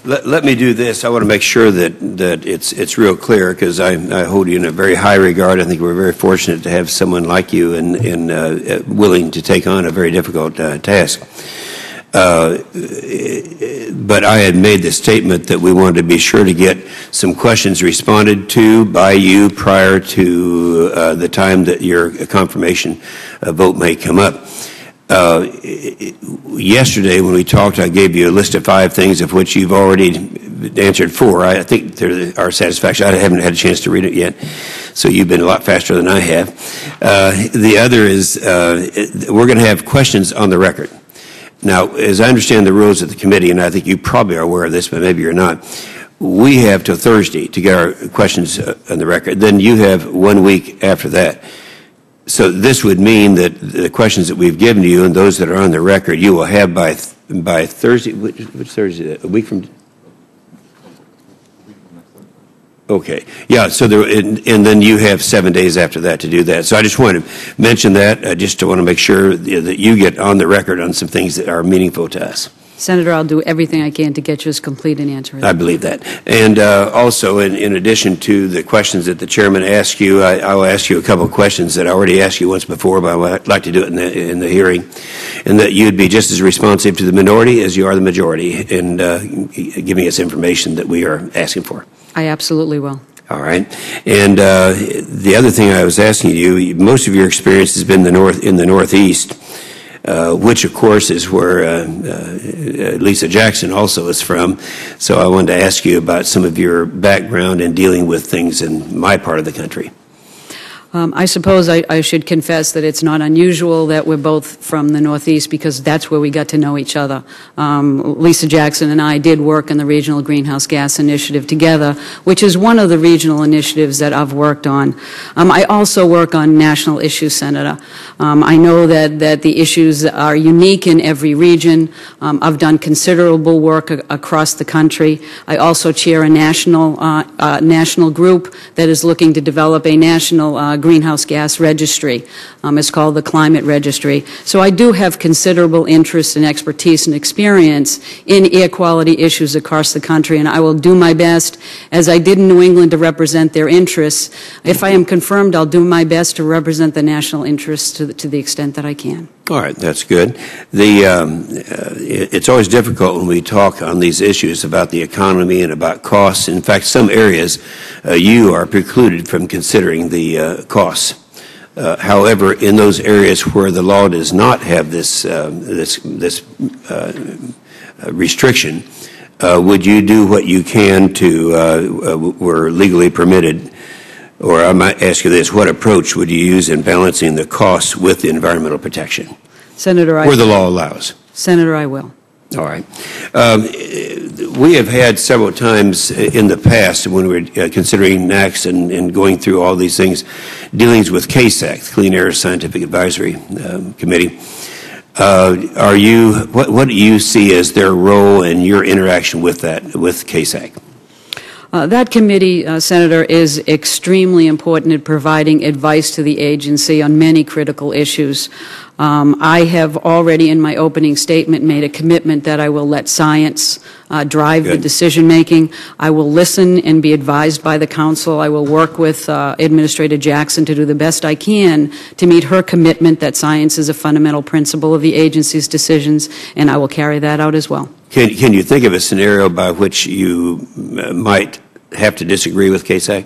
Let me do this. I want to make sure that it's real clear, because I hold you in a very high regard. I think we're very fortunate to have someone like you and willing to take on a very difficult task. But I had made the statement that we wanted to be sure to get some questions responded to by you prior to the time that your confirmation vote may come up. Yesterday when we talked, I gave you a list of 5 things, of which you've already answered 4. I think they are satisfaction. I haven't had a chance to read it yet, so you've been a lot faster than I have. The other is we're going to have questions on the record. Now, as I understand the rules of the committee, and I think you probably are aware of this, but maybe you're not, we have till Thursday to get our questions on the record. Then you have 1 week after that. So this would mean that the questions that we've given you and those that are on the record, you will have by Thursday. Which Thursday? A week from. Okay. Yeah. So and then you have 7 days after that to do that. So I just want to mention that. Just to want to make sure that you get on the record on some things that are meaningful to us. Senator, I'll do everything I can to get you as complete an answer. I believe that. And also, in addition to the questions that the chairman asked you, I'll ask you a couple of questions that I already asked you once before, but I'd like to do it in the hearing, and that you'd be just as responsive to the minority as you are the majority in giving us information that we are asking for. I absolutely will. All right. And the other thing I was asking you, most of your experience has been in the Northeast. Which, of course, is where Lisa Jackson also is from. So I wanted to ask you about some of your background in dealing with things in my part of the country. I suppose I should confess that it's not unusual that we're both from the Northeast, because that's where we got to know each other. Lisa Jackson and I did work in the Regional Greenhouse Gas Initiative together, which is one of the regional initiatives that I've worked on. I also work on national issues, Senator. I know that the issues are unique in every region. I've done considerable work across the country. I also chair a national group that is looking to develop a national greenhouse gas registry. It's called the Climate Registry. So I do have considerable interest and expertise and experience in air quality issues across the country, and I will do my best, as I did in New England, to represent their interests. If I am confirmed, I'll do my best to represent the national interests to the extent that I can. All right, that's good. It's always difficult when we talk on these issues about the economy and about costs. In fact, some areas you are precluded from considering the costs. However, in those areas where the law does not have this restriction, would you do what you can to were legally permitted? Or I might ask you this, what approach would you use in balancing the costs with the environmental protection? Senator, where the law allows. Senator, I will. All right. We have had several times in the past when we were considering NACs and going through all these things, dealings with CASAC, the Clean Air Scientific Advisory Committee. What do you see as their role and your interaction with CASAC? That committee, Senator, is extremely important in providing advice to the agency on many critical issues. I have already, in my opening statement, made a commitment that I will let science drive the decision-making. I will listen and be advised by the Council. I will work with Administrator Jackson to do the best I can to meet her commitment that science is a fundamental principle of the agency's decisions, and I will carry that out as well. Can you think of a scenario by which you might have to disagree with CASAC?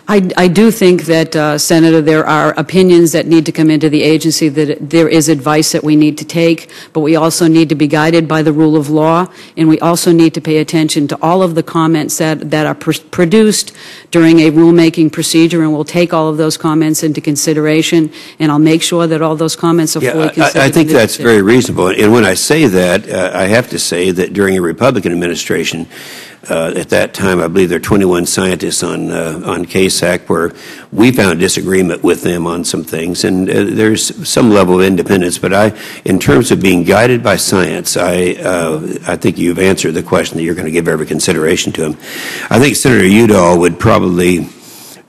I do think that, Senator, there are opinions that need to come into the agency, that there is advice that we need to take, but we also need to be guided by the rule of law, and we also need to pay attention to all of the comments that are produced during a rulemaking procedure, and we'll take all of those comments into consideration, and I'll make sure that all those comments are fully considered. I think that's very reasonable, and when I say that, I have to say that during a Republican administration, at that time, I believe there are 21 scientists on CASAC where we found disagreement with them on some things, and there's some level of independence. But in terms of being guided by science, I think you've answered the question that you're going to give every consideration to them. I think Senator Udall would probably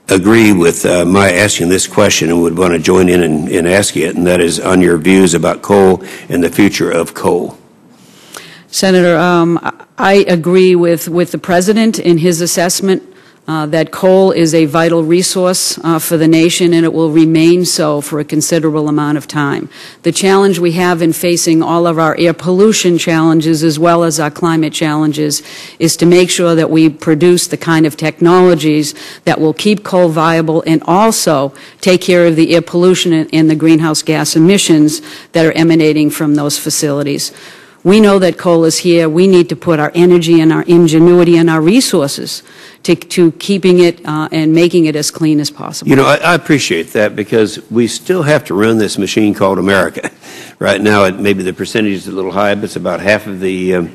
agree with my asking this question and would want to join in and ask it, and that is on your views about coal and the future of coal. Senator, I agree with the President in his assessment that coal is a vital resource for the nation, and it will remain so for a considerable amount of time. The challenge we have in facing all of our air pollution challenges as well as our climate challenges is to make sure that we produce the kind of technologies that will keep coal viable and also take care of the air pollution and the greenhouse gas emissions that are emanating from those facilities. We know that coal is here. We need to put our energy and our ingenuity and our resources to keeping it and making it as clean as possible. You know, I appreciate that because we still have to run this machine called America. Right now, maybe the percentage is a little high, but it's about half of the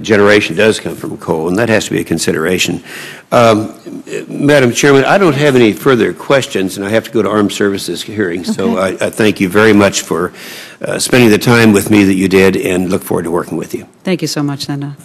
generation does come from coal, and that has to be a consideration. Madam Chairman, I don't have any further questions, and I have to go to Armed Services hearing, so I thank you very much for spending the time with me that you did, and look forward to working with you. Thank you so much, Senator.